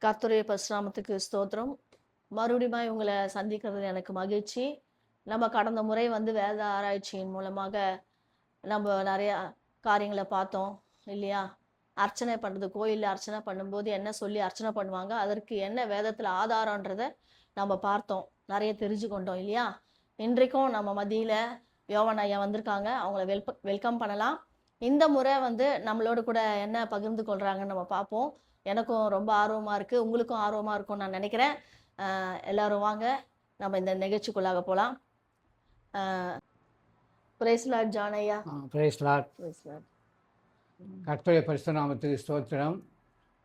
கர்த்தருடைய பரிசுநாமத்துக்கு ஸ்தோத்திரம். மறுபடியும் உங்களை சந்திக்கிறது எனக்கு மகிழ்ச்சி. நம்ம கடந்த முறை வேத ஆராய்ச்சியின் மூலமாக நம்ம நிறைய காரியங்களை பார்த்தோம் இல்லையா? அர்ச்சனை பண்ணுறது, கோயிலில் அர்ச்சனை பண்ணும்போது என்ன சொல்லி அர்ச்சனை பண்ணுவாங்க, அதற்கு என்ன வேதத்தில் ஆதாரன்றதை நம்ம பார்த்தோம், நிறைய தெரிஞ்சுக்கொண்டோம் இல்லையா? இன்றைக்கும் நம்ம மத்தியில் யோவான் ஐயா வந்திருக்காங்க. அவங்கள வெல்கம் பண்ணலாம். இந்த முறை நம்மளோட கூட என்ன பகிர்ந்து கொள்கிறாங்கன்னு நம்ம பார்ப்போம். எனக்கும் ரொம்ப ஆர்வமாக இருக்குது, உங்களுக்கும் ஆர்வமாக இருக்கும்னு நான் நினைக்கிறேன். எல்லாரும் வாங்க, நம்ம இந்த நிகழ்ச்சிக்குள்ளாக போகலாம். பிரைஸ் லார்ட் ஜான் ஐயா. Praise Lord. கர்த்தருடைய பரிசுத்த நாமத்துக்கு ஸ்தோத்திரம்.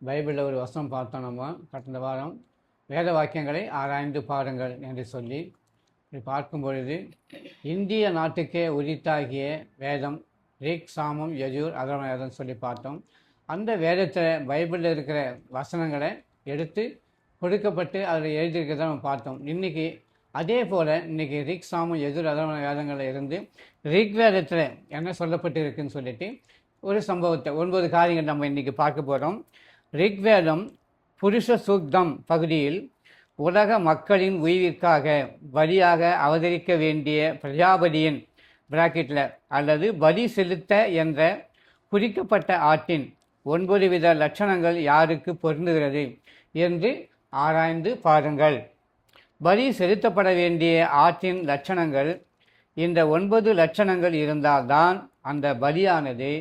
பைபிளில் ஒரு வசனம் பார்த்தோம் நம்ம கடந்த வாரம். வேத வாக்கியங்களை ஆராய்ந்து பாருங்கள் என்று சொல்லி பார்க்கும் பொழுது இந்திய நாட்டுக்கே உரித்தாகிய வேதம் ரிக், சாமம், யஜூர், அதர்வணவேதம் சொல்லி பார்த்தோம். அந்த வேதத்தில் பைபிளில் இருக்கிற வசனங்களை எடுத்து கொடுக்கப்பட்டு அதில் எழுதியிருக்கிறத நம்ம பார்த்தோம். இன்றைக்கி அதே போல் இன்றைக்கி ரிக், சாமம், யஜூர், அதர்வண வேதங்களில் இருந்து ரிக் வேதத்தில் என்ன சொல்லப்பட்டு இருக்குன்னு சொல்லிட்டு ஒரு சம்பவத்தை 9 காரியங்கள் நம்ம இன்றைக்கி பார்க்க போகிறோம். ரிக்வேதம் புருஷ சூக்தம் பகுதியில் உலக மக்களின் உயிர்விற்காக பலியாக அவதரிக்க வேண்டிய பிரஜாபதியின் பிராக்கெட்டில் அல்லது பலி செலுத்த என்ற குறிக்கப்பட்ட ஆட்டின் 9 வித லட்சணங்கள் யாருக்கு பொருந்துகிறது என்று ஆராய்ந்து பாருங்கள். பலி செலுத்தப்பட வேண்டிய ஆட்டின் லட்சணங்கள், இந்த 9 லட்சணங்கள் இருந்தால்தான் அந்த பலியானது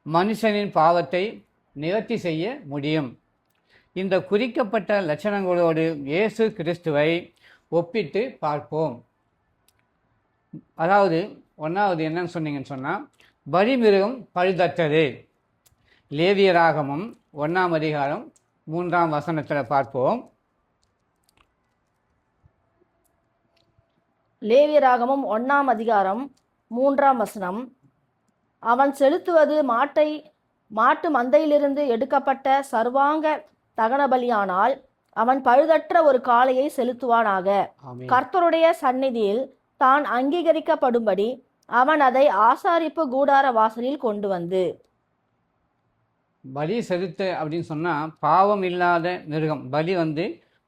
மனுஷனின் பாவத்தை நிவர்த்தி செய்ய முடியும். இந்த குறிக்கப்பட்ட லட்சணங்களோடு இயேசு கிறிஸ்துவை ஒப்பிட்டு பார்ப்போம். அதாவது ஒன்றாவது என்னன்னு சொன்னீங்கன்னு சொன்னால், பலிமிருகம் பழுதற்றது. லேவியராகமம் 1ஆம் அதிகாரம் 3ஆம் வசனத்தில் பார்ப்போம். லேவியராகமம் 1ஆம் அதிகாரம் 3ஆம் வசனம். அவன் செலுத்துவது மாட்டு மந்தையிலிருந்து எடுக்கப்பட்ட சர்வாங்க தகன பலியானால் அவன் பழுதற்ற ஒரு காளையை செலுத்துவானாக. கர்த்தருடைய சந்நிதியில் தான் அங்கீகரிக்கப்படும்படி அவன் அதை ஆசாரிப்பு கூடார வாசலில் கொண்டு வந்து. பலி செலுத்த அப்படின்னு சொன்னால் பாவம் இல்லாத மிருகம். பலி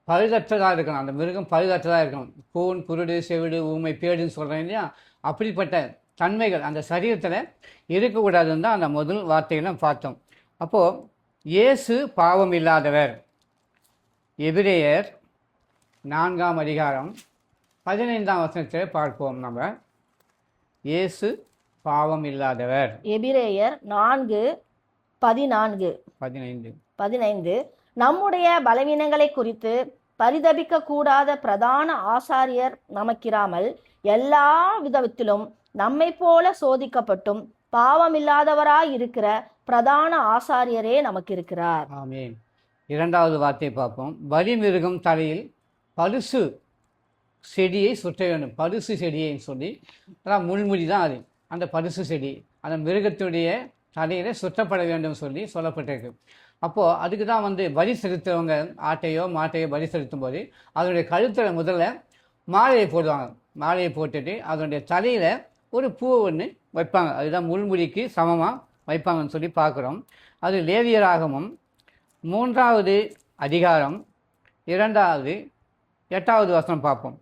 பழுதற்றதாக இருக்கணும். அந்த மிருகம் பழுதற்றதாக இருக்கணும். கூன், குருடு, செவிடு, ஊமை, பேடுன்னு சொல்கிறேன் இல்லையா? அப்படிப்பட்ட தன்மைகள் அந்த சரீரத்தில் இருக்கக்கூடாதுன்னு தான் அந்த முதல் வார்த்தையெல்லாம் பார்த்தோம். அப்போது இயேசு பாவம் இல்லாதவர். எபிரேயர் 4ஆம் அதிகாரம் 15ஆம் வசனத்தில் பார்ப்போம். நம்ம இயேசு பாவம் இல்லாதவர். எபிரேயர் 4:14-15. நம்முடைய பலவீனங்களை குறித்து பரிதபிக்க கூடாத பிரதான ஆசாரியர் நமக்கிராமல் எல்லா விதத்திலும் நம்மை போல சோதிக்கப்பட்டும் பாவமில்லாதவராய் இருக்கிற பிரதான ஆசாரியரே நமக்கு இருக்கிறார். ஆமென். 2வது வார்த்தையை பார்ப்போம். பலிமிருகம் தலையில் பலுசு செடியை சுற்ற வேண்டும். பலுசு செடியை சொல்லி அதான் முள்முடி தான் அது. அந்த பலுசு செடி அந்த மிருகத்துடைய தலையில் சுற்றப்பட வேண்டும் சொல்லப்பட்டிருக்கு. அப்போது அதுக்கு தான் பலி செலுத்துறவங்க ஆட்டையோ மாட்டையோ பலி செலுத்தும் போது அதனுடைய கழுத்தில் முதல்ல மாலையை போடுவாங்க. மாலையை போட்டுட்டு அதனுடைய தலையில் ஒரு பூவை ஒன்று வைப்பாங்க. அதுதான் முள்முடிக்கு சமமாக வைப்பாங்கன்னு சொல்லி பார்க்குறோம். அது லேவியராகமம் 3ஆவது அதிகாரம் 8வது வசனம் பார்ப்போம்.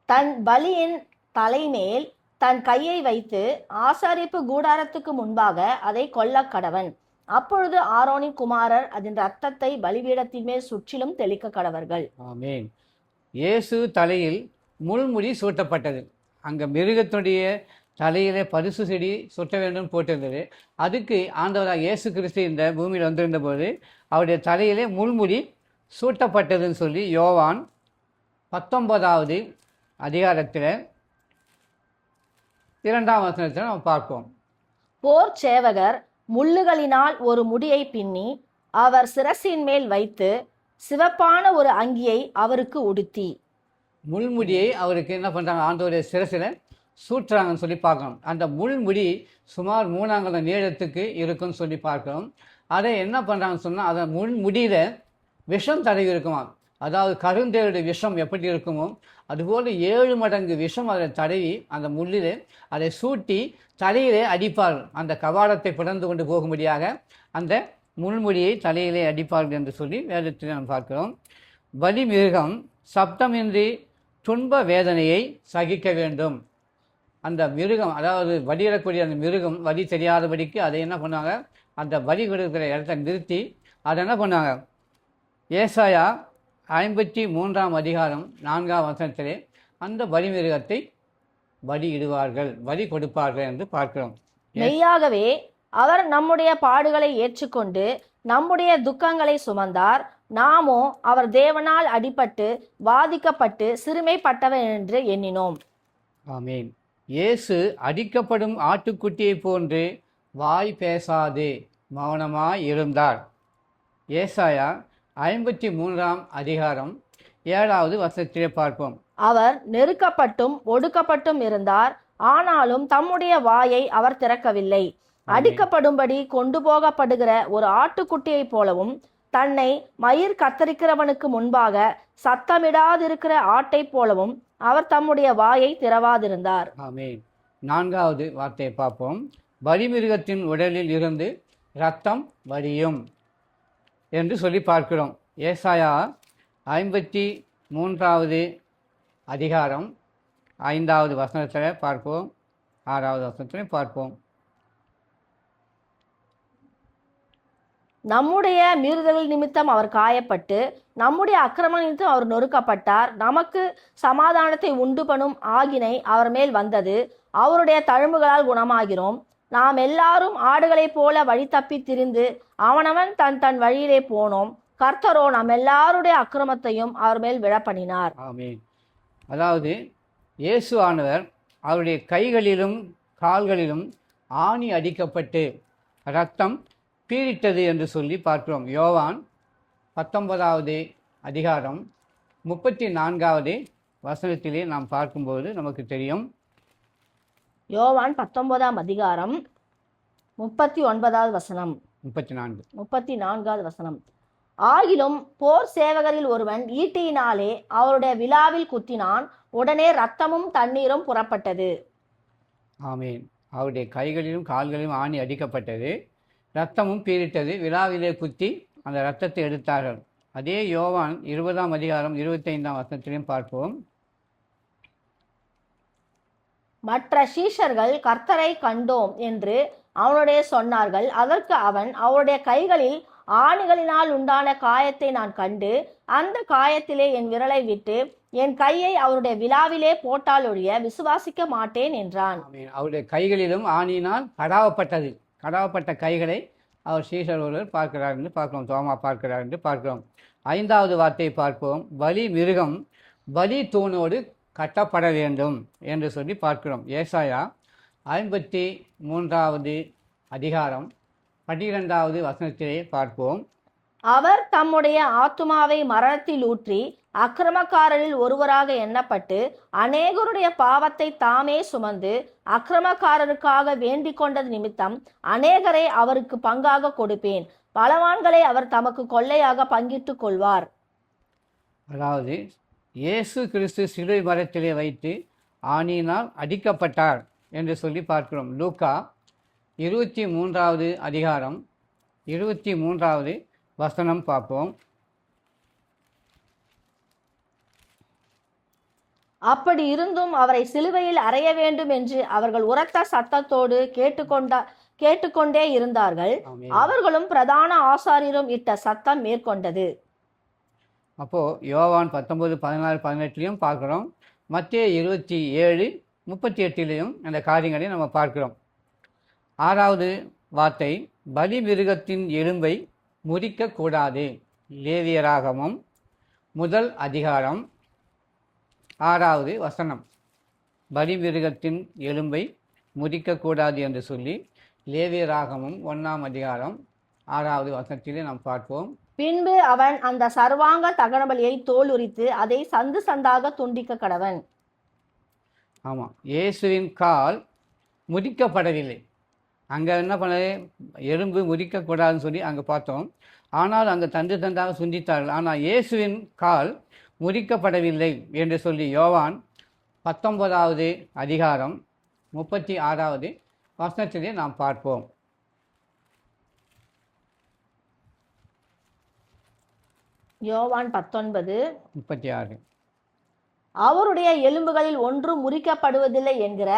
தன் பலியின் தலைமேல் தன் கையை வைத்து ஆசாரிப்பு கூடாரத்துக்கு முன்பாக அதை கொல்ல கடவன். அப்பொழுது ஆரோனின் குமாரர் அதன் ரத்தத்தை பலிபீடத்தின் மேல் சுற்றிலும் தெளிக்க கடவர்கள். ஆமென். இயேசு தலையில் முள்முடி சூட்டப்பட்டது. அங்கே மிருகத்துடைய தலையிலே பரிசு செடி சுட்ட வேண்டும் போட்டிருந்தது. அதுக்கு ஆண்டவராக இயேசு கிறிஸ்து இந்த பூமியில் வந்திருந்த போது அவருடைய தலையிலே முள்முடி சூட்டப்பட்டதுன்னு சொல்லி யோவான் 19ஆவது அதிகாரத்தில் 2ஆம் வசனத்தில் நம்ம பார்ப்போம். போர் சேவகர் முள்ளுகளினால் ஒரு முடியை பின்னி அவர் சிரசின் மேல் வைத்து சிவப்பான ஒரு அங்கியை அவருக்கு உடுத்தி. முள்முடியை அவருக்கு என்ன பண்ணுறாங்க? ஆண்டவருடைய சிரசில் சூட்டுறாங்கன்னு சொல்லி பார்க்கணும். அந்த முள்முடி சுமார் 3 அங்குலம் நீளத்துக்கு இருக்குன்னு சொல்லி பார்க்கணும். அதை என்ன பண்ணுறாங்கன்னு சொன்னால் அதை முள்முடியில் விஷம் தடவி இருக்குமா. அதாவது கருந்தேளுடைய விஷம் எப்படி இருக்குமோ அதுபோல் 7 மடங்கு விஷம் அதை தடவி அந்த முள்ளில் அதை சூட்டி தலையிலே அடிப்பார்கள். அந்த கவாடத்தை பிளந்து கொண்டு போகும்படியாக அந்த முள்முடியை தலையிலே அடிப்பார்கள் என்று சொல்லி வேதத்தில் நாம் பார்க்கிறோம். பலி மிருகம் சப்தமின்றி துன்ப வேதனையை சகிக்க வேண்டும். அந்த மிருகம், அதாவது வலியிடக்கூடிய அந்த மிருகம் வலி தெரியாதபடிக்கு அதை என்ன பண்ணாங்க, அந்த வலி கொடுக்கிற இடத்த நிறுத்தி அதை என்ன பண்ணாங்க, ஏசாயா 53ஆம் அதிகாரம் 4ஆம் வசனத்திலே அந்த பலி மிருகத்தை பலியிடுவார்கள், பலி கொடுப்பார்கள் என்று பார்க்கிறோம். மெய்யாகவே அவர் நம்முடைய பாடுகளை ஏற்றுக்கொண்டு நம்முடைய துக்கங்களை சுமந்தார். நாமோ அவர் தேவனால் அடிபட்டு வாதிக்கப்பட்டு சிறுமைப்பட்டவர் என்று எண்ணினோம். ஆமீன். இயேசு அடிக்கப்படும் ஆட்டுக்குட்டியை போன்று வாய் பேசாது மௌனமாய் இருந்தார். ஏசாயா 53ஆம் அதிகாரம் 7வது வசனத்திலே பார்ப்போம். அவர் நெருக்கப்பட்டும் ஒடுக்கப்பட்டும் இருந்தார், ஆனாலும் தம்முடைய வாயை அவர் திறக்கவில்லை. அடிக்கப்படும்படி கொண்டு போகப்படுகிற ஒரு ஆட்டுக்குட்டியைப் போலவும் தன்னை மயிர் கத்தரிக்கிறவனுக்கு முன்பாக சத்தமிடாதிருக்கிற ஆட்டைப் போலவும் அவர் தம்முடைய வாயை திறவாதிருந்தார். ஆமீன். 4வது வார்த்தையை பார்ப்போம். பலிமிருகத்தின் உடலில் இருந்து இரத்தம் வடியும் என்று சொல்லி பார்க்கிறோம். ஏசாயா 53வது அதிகாரம் 5வது வசனத்தில் பார்ப்போம், 6வது வசனத்தில் பார்ப்போம். நம்முடைய மீறுதல் நிமித்தம் அவர் காயப்பட்டு நம்முடைய அக்கிரம நிமித்தம் அவர் நொறுக்கப்பட்டார். நமக்கு சமாதானத்தை உண்டு பண்ணும் ஆகினை அவர் மேல் வந்தது, அவருடைய தழும்புகளால் குணமாகிறோம். நாம் எல்லாரும் ஆடுகளைப் போல வழி தப்பி திரிந்து அவனவன் தன் தன் வழியிலே போனோம். கர்த்தரோ நம் எல்லாருடைய அக்கிரமத்தையும் அவர் மேல் விழப்பண்ணினார். ஆமீன். அதாவது இயேசு ஆனவர் அவருடைய கைகளிலும் கால்களிலும் ஆணி அடிக்கப்பட்டு இரத்தம் பீரிட்டது என்று சொல்லி பார்க்கிறோம். யோவான் 19வது அதிகாரம் 34வது வசனத்திலே நாம் பார்க்கும்போது நமக்கு தெரியும். யோவான் 19ஆம் அதிகாரம் 39வது வசனம், 34வது வசனம். ஆகிலும் போர் சேவகரில் ஒருவன் ஈட்டியினாலே அவருடைய விலாவில் குத்தினான், உடனே இரத்தமும் தண்ணீரும் புறப்பட்டது. ஆமீன். அவருடைய கைகளிலும் கால்களிலும் ஆணி அடிக்கப்பட்டது, இரத்தமும் பீரிட்டது, விலாவிலே குத்தி அந்த இரத்தத்தை எடுத்தார்கள். அதே யோவான் 20ஆம் அதிகாரம் 25ஆம் வசனத்திலையும் பார்ப்போம். மற்ற சீஷர்கள் கர்த்தரை கண்டோம் என்று அவனுடைய சொன்னார்கள். அதற்கு அவன், அவருடைய கைகளில் ஆணிகளினால் உண்டான காயத்தை நான் கண்டு அந்த காயத்திலே என் விரலை விட்டு என் கையை அவருடைய விலாவிலே போட்டால் ஒழிய விசுவாசிக்க மாட்டேன் என்றான். அவருடைய கைகளிலும் ஆணியினால் கடாவப்பட்ட கைகளை அவர் சீஷர் ஒருவர் பார்க்கிறார் என்று பார்க்கிறோம், தோமா பார்க்கிறார் என்று பார்க்கிறோம். 5வது வார்த்தையை பார்ப்போம். பலி மிருகம் பலி தூணோடு கட்டப்பட வேண்டும் என்று சொல்லி பார்க்கிறோம். ஏசாயா 53வது அதிகாரம் 12வது வசனத்திலே பார்ப்போம். அவர் தம்முடைய ஆத்துமாவை மரணத்தில் ஊற்றி அக்கிரமக்காரரில் ஒருவராக எண்ணப்பட்டு அநேகருடைய பாவத்தை தாமே சுமந்து அக்கிரமக்காரருக்காக வேண்டிக் கொண்டது நிமித்தம் அநேகரை அவருக்கு பங்காக கொடுப்பேன், பலவான்களை அவர் தமக்கு கொள்ளையாக பங்கிட்டுக் கொள்வார். அதாவது இயேசு கிறிஸ்து சிலுவை மரத்திலே வைத்து ஆணியினால் அடிக்கப்பட்டார் என்று சொல்லி பார்க்கிறோம். லூக்கா 23வது அதிகாரம் 23வது வசனம் பார்ப்போம். அப்படி இருந்தும் அவரை சிலுவையில் அறைய வேண்டும் என்று அவர்கள் உரத்த சத்தத்தோடு கேட்டுக்கொண்டே இருந்தார்கள். அவர்களும் பிரதான ஆசாரியரும் இட்ட சத்தம் மேற்கொண்டது. அப்போ யோவான் 19, 16, 18 பார்க்கிறோம். மத்தேயு 27, 38 அந்த காரியங்களை நம்ம பார்க்கிறோம். 6வது வார்த்தை, பலி மிருகத்தின் எலும்பை முறிக்கக்கூடாது. லேவியராகமம் 1 அதிகாரம் 6வது வசனம். பலி மிருகத்தின் எலும்பை முறிக்கக்கூடாது என்று சொல்லி லேவியராகமம் 1 அதிகாரம் 6வது வசனத்திலே நாம் பார்ப்போம். பின்பு அவன் அந்த சர்வாங்க தகனபலியை தோல் உரித்து அதை சந்து சந்தாக துண்டிக்க கடவன். ஆமாம், இயேசுவின் கால் முறிக்கப்படவில்லை. அங்கே என்ன பண்ணது, எலும்பு முறிக்கக்கூடாதுன்னு சொல்லி அங்கே பார்த்தோம். ஆனால் அங்கே தந்து தந்தாக சுண்டித்தார்கள். ஆனால் இயேசுவின் கால் முறிக்கப்படவில்லை என்று சொல்லி யோவான் 19வது அதிகாரம் 36வது வசனத்திலே நாம் பார்ப்போம். யோவான் 19. 36. அவருடைய எலும்புகளில் ஒன்றும் முறிக்கப்படுவதில்லை என்கிற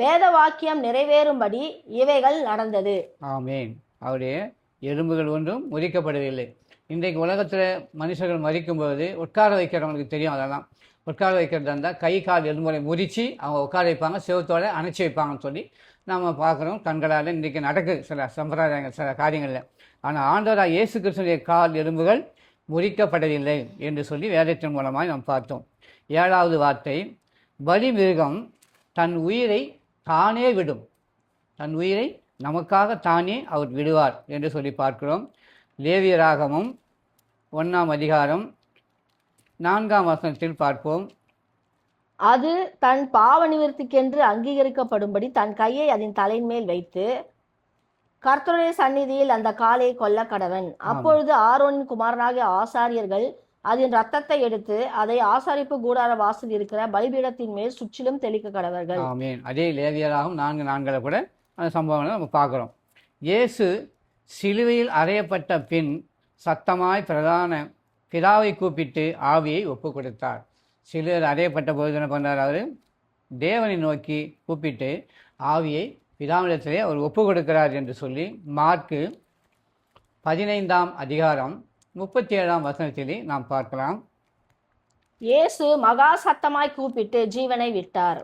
வேத வாக்கியம் நிறைவேறும்படி இவைகள் நடந்தது. ஆமேன். அவருடைய எலும்புகள் ஒன்றும் முறிக்கப்படவில்லை. இன்றைக்கு உலகத்தில் மனுஷர்கள் மறிக்கும்போது உட்கார வைக்கிறவங்களுக்கு தெரியும். அதெல்லாம் உட்கார வைக்கிறதா இருந்தால் கை கால் எலும்புகளை முறித்து அவங்க உட்கார வைப்பாங்க, செவத்தோடு அணைச்சி வைப்பாங்கன்னு சொல்லி நம்ம பார்க்குறோம். கண்களால் இன்றைக்கி நடக்குது சில சம்பிரதாயங்கள், சில காரியங்களில். ஆனால் ஆண்டவராக இயேசு கிறிஸ்துவின் கால் எலும்புகள் முறிக்கப்படவில்லை என்று சொல்லி வேதத்தின் மூலமாக நாம் பார்த்தோம். 7வது வார்த்தை, பலி மிருகம் தன் உயிரை தானே விடும். தன் உயிரை நமக்காக தானே அவர் விடுவார் என்று சொல்லி பார்க்கிறோம். லேவியராகமம் 1ஆம் அதிகாரம் 4ஆம் வசனத்தில் பார்ப்போம். அது தன் பாவ நிவர்த்திக்கென்று அங்கீகரிக்கப்படும்படி தன் கையை அதன் தலையின் மேல் வைத்து கர்த்தருடைய சந்நிதியில் அந்த காலை கொல்ல கடவன். அப்பொழுது ஆரோனின் குமாரனாகிய ஆசாரியர்கள் அதன் ரத்தத்தை எடுத்து அதை ஆசாரிப்பு கூடார வாசல் இருக்கிற பலிபீடத்தின் மேல் சுற்றிலும் தெளிக்க கடவர்கள். ஆமேன். அதே லேவியராகவும் 4:4 கூட அந்த சம்பவங்களை நம்ம பார்க்குறோம். இயேசு சிலுவையில் அறையப்பட்ட பின் சத்தமாய் பிரதான பிதாவை கூப்பிட்டு ஆவியை ஒப்பு கொடுத்தார். சிலுவையில் அறையப்பட்ட போது என்ன பண்ணார்? அவர் தேவனை நோக்கி கூப்பிட்டு ஆவியை பிதாவிடத்திலே அவர் ஒப்பு கொடுக்கிறார் என்று சொல்லி மார்க்கு 15ஆம் அதிகாரம் 37ஆம் வசனத்திலே நாம் பார்க்கலாம். இயேசு மகா சத்தமாய் கூப்பிட்டு ஜீவனை விட்டார்.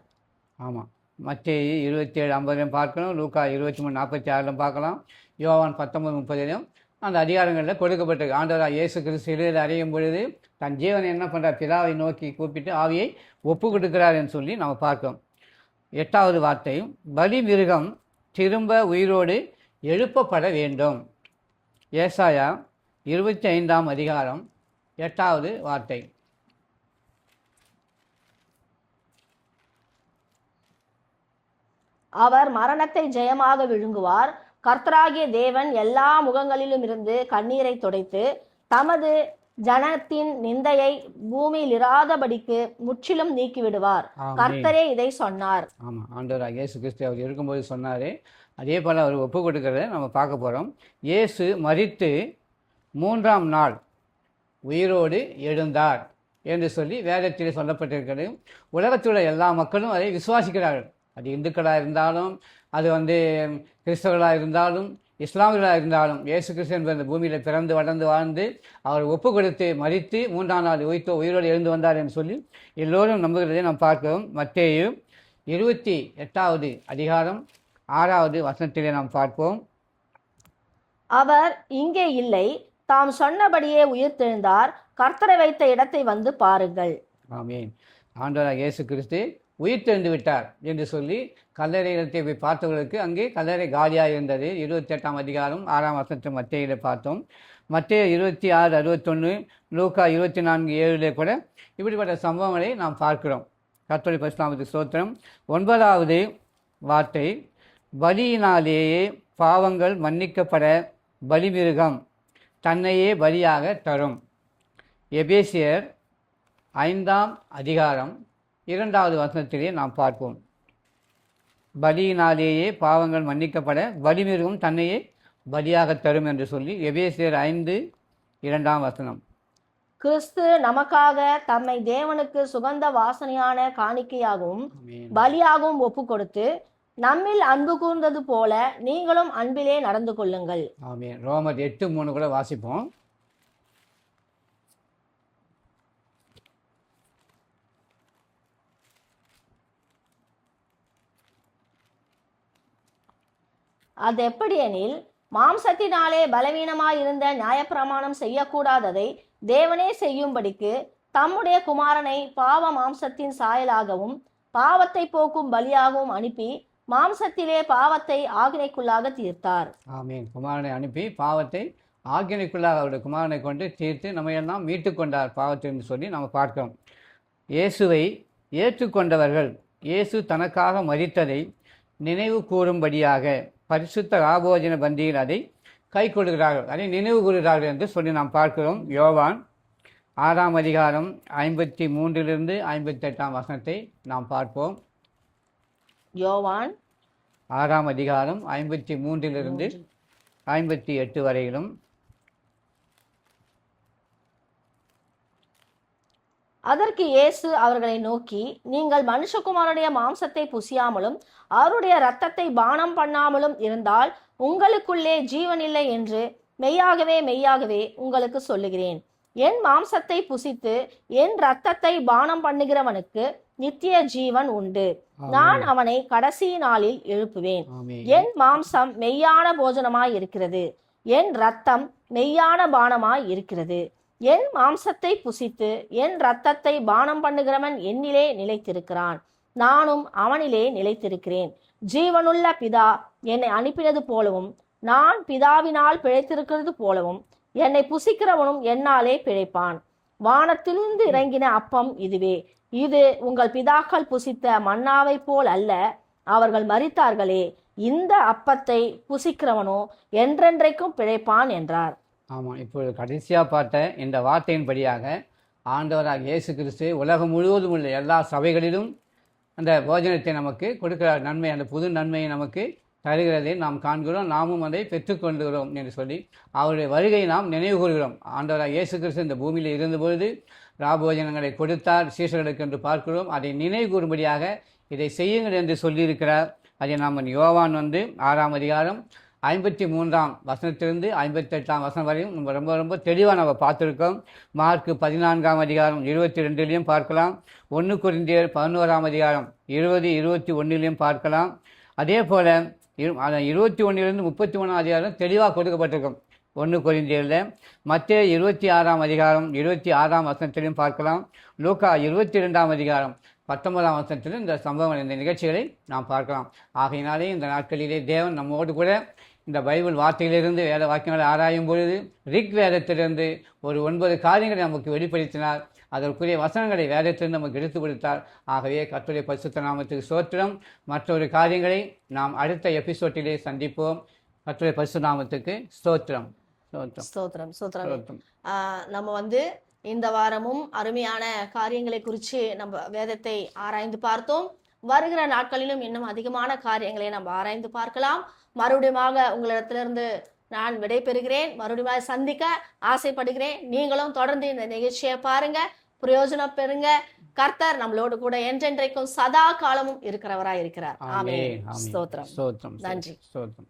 ஆமாம். மத்தேயு 27:50 பார்க்கணும், லூக்கா 23:46 பார்க்கலாம், யோவான் 19:30 அந்த அதிகாரங்களில் கொடுக்கப்பட்டிருக்கு. ஆண்டவராக இயேசு கிறிஸ்து சிலுவையில் அறையும் பொழுது தன் ஜீவனை என்ன பண்ணுறார்? பிதாவை நோக்கி கூப்பிட்டு ஆவியை ஒப்பு கொடுக்கிறார் என்று சொல்லி நம்ம பார்க்கிறோம். 8வது வார்த்தை, பலி மிருகம் திரும்ப உயிரோடு எழுப்பப்பட வேண்டும். ஏசாயா 25ஆம் அதிகாரம் 8வது வார்த்தை. அவர் மரணத்தை ஜெயமாக விழுங்குவார். கர்த்தராகிய தேவன் எல்லா முகங்களிலும் இருந்து கண்ணீரை துடைத்து தமது ஜனத்தின் நிந்தையை பூமியில் இராதபடிக்கு முற்றிலும் நீக்கிவிடுவார். கர்த்தரே இதை சொன்னார். ஆமாம், ஆண்டவராக இயேசு கிறிஸ்து அவர் இருக்கும்போது சொன்னார். அதே போல் அவர் ஒப்பு கொடுக்கிறத நம்ம பார்க்க போகிறோம். இயேசு மரித்து 3ஆம் நாள் உயிரோடு எழுந்தார் என்று சொல்லி வேதத்தில் சொல்லப்பட்டிருக்கிறது. உலகத்தில் உள்ள எல்லா மக்களும் அதை விசுவாசிக்கிறார்கள். அது இந்துக்களாக இருந்தாலும், அது கிறிஸ்தவர்களாக இருந்தாலும், இஸ்லாமியர்களாக இருந்தாலும், இயேசு கிறிஸ்து என்பது இந்த பூமியில் பிறந்து வளர்ந்து வாழ்ந்து அவர் ஒப்பு கொடுத்து மரித்து 3ஆம் நாள் உயிரோடு எழுந்து வந்தார் என்று சொல்லி எல்லோரும் நம்புகிறதை நாம் பார்க்கிறோம். மத்தேயு 28வது அதிகாரம் 6வது வசனத்திலே நாம் பார்ப்போம். அவர் இங்கே இல்லை, தாம் சொன்னபடியே உயிர்த்தெழுந்தார். கர்த்தரை வைத்த இடத்தை வந்து பாருங்கள். ஆமீன். ஆண்டவராக இயேசு கிறிஸ்து உயிர்த்தெழுந்து விட்டார் என்று சொல்லி கல்லறை இடத்தை போய் பார்த்தவர்களுக்கு அங்கே கல்லறை காலியாக இருந்தது. 28ஆம் அதிகாரம் 6ஆம் வசனத்தை மத்தேயில் பார்த்தோம். மத்தேயு 26:61, லூக்கா 24:7 கூட இப்படிப்பட்ட சம்பவங்களை நாம் பார்க்கிறோம். கர்த்தருடைய பரிசுத்தத்துக்கு ஸ்தோத்திரம். 9வது வார்த்தை, பலியினாலேயே பாவங்கள் மன்னிக்கப்பட பலிமிருகம் தன்னையே பலியாக தரும். எபேசியர் 5ஆம் அதிகாரம் 2வது வசனத்திலே நாம் பார்ப்போம். பலியினாலேயே பாவங்கள் மன்னிக்கப்பட பலிமிருகம் தன்னையே பலியாக தரும் என்று சொல்லி எபேசியர் 5:2 வசனம். கிறிஸ்து நமக்காக தம்மை தேவனுக்கு சுகந்த வாசனையான காணிக்கையாகவும் பலியாகவும் ஒப்பு கொடுத்து நம்மில் அன்பு கூர்ந்தது போல நீங்களும் அன்பிலே நடந்து கொள்ளுங்கள். ஆமென். ரோமர் 8:3 கூட வாசிப்போம். அது எப்படியெனில், மாம்சத்தினாலே பலவீனமாயிருந்த நியாயப்பிரமாணம் செய்யக்கூடாததை தேவனே செய்யும்படிக்கு தம்முடைய குமாரனை பாவ மாம்சத்தின் சாயலாகவும் பாவத்தை போக்கும் பலியாகவும் அனுப்பி மாம்சத்திலே பாவத்தை ஆக்கினைக்குள்ளாக தீர்த்தார். ஆமீன். குமாரனை அனுப்பி பாவத்தை ஆக்கினைக்குள்ளாக அவருடைய குமாரனை கொண்டு தீர்த்து நம்ம எல்லாம் மீட்டு கொண்டார் பாவத்தை என்று சொல்லி நம்ம பார்க்கிறோம். இயேசுவை ஏற்றுக்கொண்டவர்கள் இயேசு தனக்காக மரித்ததை நினைவு கூறும்படியாக பரிசுத்த ஆபோஜன பந்தியில் அதை கை கொள்கிறார்கள், அதை நினைவு கூறுகிறார்கள் என்று சொல்லி நாம் பார்க்கிறோம். யோவான் 6ஆம் அதிகாரம் 53 58 வசனத்தை நாம் பார்ப்போம். யோவான் 6ஆம் அதிகாரம் 53 58 வரையிலும். அதற்கு இயேசு அவர்களை நோக்கி, நீங்கள் மனுஷகுமாரனுடைய மாம்சத்தை புசியாமலும் அவருடைய இரத்தத்தை பானம் பண்ணாமலும் இருந்தால் உங்களுக்குள்ளே ஜீவன் இல்லை என்று மெய்யாகவே மெய்யாகவே உங்களுக்கு சொல்லுகிறேன். என் மாம்சத்தை புசித்து என் இரத்தத்தை பானம் பண்ணுகிறவனுக்கு நித்திய ஜீவன் உண்டு. நான் அவனை கடைசி நாளில் எழுப்புவேன். என் மாம்சம் மெய்யான போஜனமாய் இருக்கிறது, என் இரத்தம் மெய்யான பானமாய் இருக்கிறது. என் மாம்சத்தை புசித்து என் இரத்தத்தை பானம் பண்ணுகிறவன் என்னிலே நிலைத்திருக்கிறான், நானும் அவனிலே நிலைத்திருக்கிறேன். ஜீவனுள்ள பிதா என்னை அனுப்பினது போலவும் நான் பிதாவினால் பிழைத்திருக்கிறது போலவும் என்னை புசிக்கிறவனும் என்னாலே பிழைப்பான். வானத்திலிருந்து இறங்கின அப்பம் இதுவே. இது உங்கள் பிதாக்கள் புசித்த மன்னாவை போல் அல்ல, அவர்கள் மரித்தார்களே. இந்த அப்பத்தை புசிக்கிறவனோ என்றென்றைக்கும் பிழைப்பான் என்றார். ஆமாம், இப்பொழுது கடைசியாக பார்த்த இந்த வார்த்தையின்படியாக ஆண்டவராக இயேசு கிறிஸ்து உலகம் முழுவதும் உள்ள எல்லா சபைகளிலும் அந்த போஜனத்தை நமக்கு கொடுக்கிற நன்மை, அந்த புது நன்மையை நமக்கு தருகிறதை நாம் காண்கிறோம், நாமும் அதை பெற்றுக்கொண்டுகிறோம் என்று சொல்லி அவருடைய வருகை நாம் நினைவு கூறுகிறோம். ஆண்டவராக இயேசு கிறிஸ்து இந்த பூமியில் இருந்தபொழுது ராபோஜனங்களை கொடுத்தார் சீஷர்களுக்கு என்று பார்க்கிறோம். அதை நினைவு கூறும்படியாக இதை செய்யுங்கள் என்று சொல்லியிருக்கிறார். அதை நாம் யோவான் 6ஆம் அதிகாரம் 53ஆம் வசனத்திலிருந்து 58ஆம் வசனம் வரையும் நம்ம ரொம்ப ரொம்ப தெளிவாக நம்ம பார்த்துருக்கோம். மார்க்கு 14ஆம் அதிகாரம் 22லையும் பார்க்கலாம். 1 கொரிந்தியர் 11ஆம் அதிகாரம் 20-21லையும் பார்க்கலாம். அதே போல் 21லிருந்து 33ஆம் அதிகாரம் தெளிவாக கொடுக்கப்பட்டிருக்கும் 1 கொரிந்தியரில். மத்தேயு 26ஆம் அதிகாரம் 26ஆம் வசனத்திலையும் பார்க்கலாம். லூக்கா 22ஆம் அதிகாரம் 19ஆம் வசனத்திலும் இந்த சம்பவங்கள், இந்த நிகழ்ச்சிகளை நாம் பார்க்கலாம். ஆகையினாலே இந்த நாட்களிலே தேவன் நம்மோடு கூட இந்த பைபிள் வார்த்தையிலிருந்து வேத வாக்கியங்களை ஆராயும் பொழுது ரிக் வேதத்திலிருந்து ஒரு 9 காரியங்களை நமக்கு வெளிப்படுத்தினார். அதற்குரிய வசனங்களை வேதத்திலிருந்து நமக்கு எடுத்து கொடுத்தார். ஆகவே கர்த்தருடைய பரிசுத்த நாமத்துக்கு ஸ்தோத்திரம். மற்றொரு காரியங்களை நாம் அடுத்த எபிசோட்டிலே சந்திப்போம். கர்த்தருடைய பரிசுத்த நாமத்துக்கு ஸ்தோத்திரம். ஸ்தோத்திரம் ஸ்தோத்திரம். நம்ம இந்த வாரமும் அருமையான காரியங்களை குறித்து நம்ம வேதத்தை ஆராய்ந்து பார்த்தோம். வருகிற நாட்களிலும் இன்னும் அதிகமான காரியங்களை நம்ம ஆராய்ந்து பார்க்கலாம். மறுபடியுமாக உங்களிடத்திலிருந்து நான் விடைபெறுகிறேன். மறுபடியும் சந்திக்க ஆசைப்படுகிறேன். நீங்களும் தொடர்ந்து இந்த நிகழ்ச்சியை பாருங்க, பிரயோஜனம் பெறுங்க. கர்த்தர் நம்மளோடு கூட என்றென்றைக்கும் சதா காலமும் இருக்கிறவராய் இருக்கிறார். ஆமென். ஸ்தோத்திரம். ஸ்தோத்திரம். நன்றி. ஸ்தோத்திரம்.